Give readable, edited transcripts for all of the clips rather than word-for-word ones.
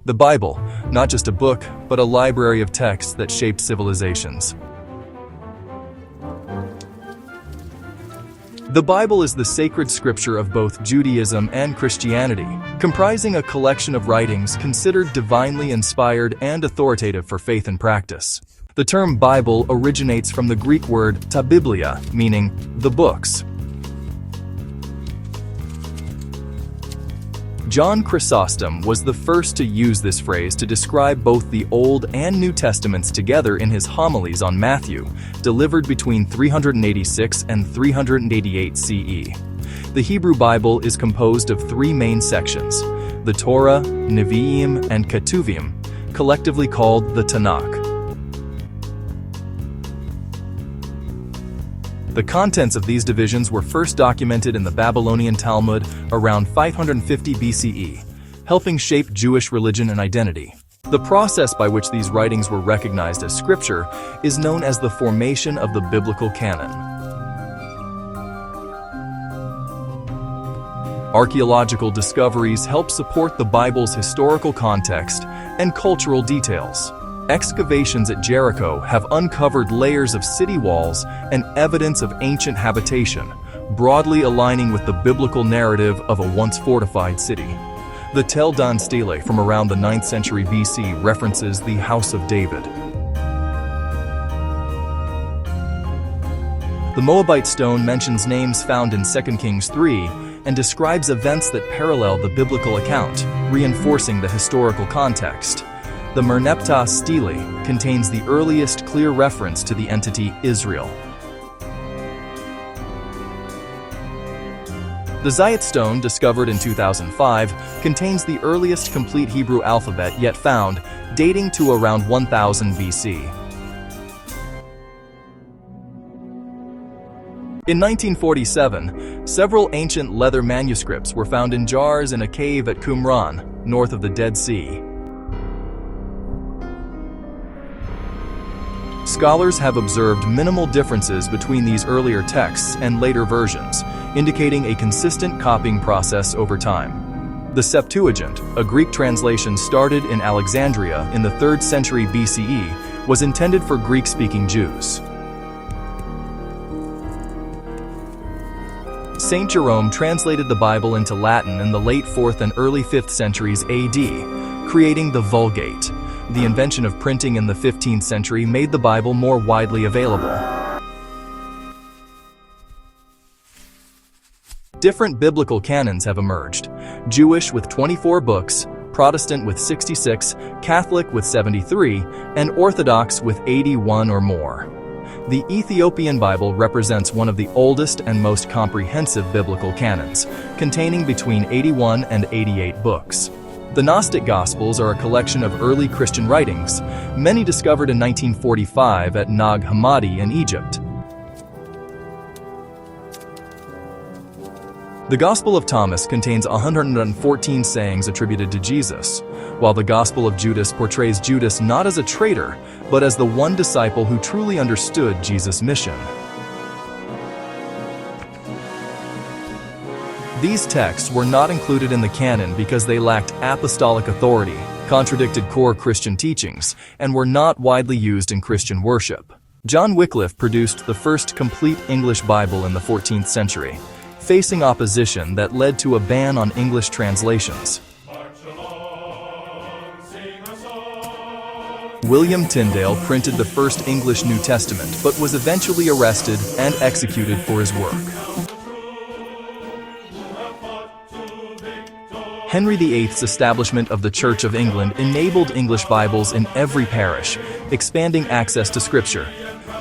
The Bible, not just a book, but a library of texts that shaped civilizations. The Bible is the sacred scripture of both Judaism and Christianity, comprising a collection of writings considered divinely inspired and authoritative for faith and practice. The term Bible originates from the Greek word ta biblia, meaning the books. John Chrysostom was the first to use this phrase to describe both the Old and New Testaments together in his homilies on Matthew, delivered between 386 and 388 CE. The Hebrew Bible is composed of three main sections: the Torah, Nevi'im, and Ketuvim, collectively called the Tanakh. The contents of these divisions were first documented in the Babylonian Talmud around 550 BCE, helping shape Jewish religion and identity. The process by which these writings were recognized as scripture is known as the formation of the biblical canon. Archaeological discoveries help support the Bible's historical context and cultural details. Excavations at Jericho have uncovered layers of city walls and evidence of ancient habitation, broadly aligning with the biblical narrative of a once fortified city. The Tel Dan stele from around the 9th century BC references the House of David. The Moabite stone mentions names found in 2 Kings 3 and describes events that parallel the biblical account, reinforcing the historical context. The Merneptah stele contains the earliest clear reference to the entity Israel. The Zayat stone, discovered in 2005, contains the earliest complete Hebrew alphabet yet found, dating to around 1000 BC. In 1947, several ancient leather manuscripts were found in jars in a cave at Qumran, north of the Dead Sea. Scholars have observed minimal differences between these earlier texts and later versions, indicating a consistent copying process over time. The Septuagint, a Greek translation started in Alexandria in the 3rd century BCE, was intended for Greek-speaking Jews. Saint Jerome translated the Bible into Latin in the late 4th and early 5th centuries AD, creating the Vulgate. The invention of printing in the 15th century made the Bible more widely available. Different biblical canons have emerged: Jewish with 24 books, Protestant with 66, Catholic with 73, and Orthodox with 81 or more. The Ethiopian Bible represents one of the oldest and most comprehensive biblical canons, containing between 81 and 88 books. The Gnostic Gospels are a collection of early Christian writings, many discovered in 1945 at Nag Hammadi in Egypt. The Gospel of Thomas contains 114 sayings attributed to Jesus, while the Gospel of Judas portrays Judas not as a traitor, but as the one disciple who truly understood Jesus' mission. These texts were not included in the canon because they lacked apostolic authority, contradicted core Christian teachings, and were not widely used in Christian worship. John Wycliffe produced the first complete English Bible in the 14th century, facing opposition that led to a ban on English translations. William Tyndale printed the first English New Testament, but was eventually arrested and executed for his work. Henry VIII's establishment of the Church of England enabled English Bibles in every parish, expanding access to Scripture.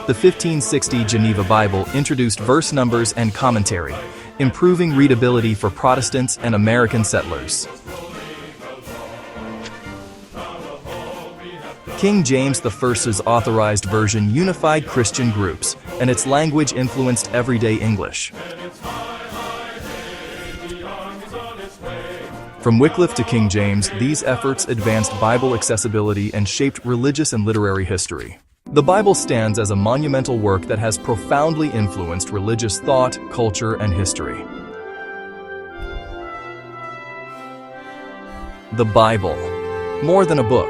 The 1560 Geneva Bible introduced verse numbers and commentary, improving readability for Protestants and American settlers. King James I's authorized version unified Christian groups, and its language influenced everyday English. From Wycliffe to King James, these efforts advanced Bible accessibility and shaped religious and literary history. The Bible stands as a monumental work that has profoundly influenced religious thought, culture, and history. The Bible. More than a book,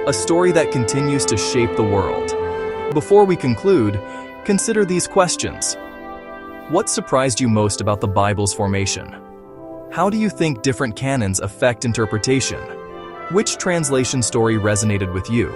a story that continues to shape the world. Before we conclude, consider these questions. What surprised you most about the Bible's formation? How do you think different canons affect interpretation? Which translation story resonated with you?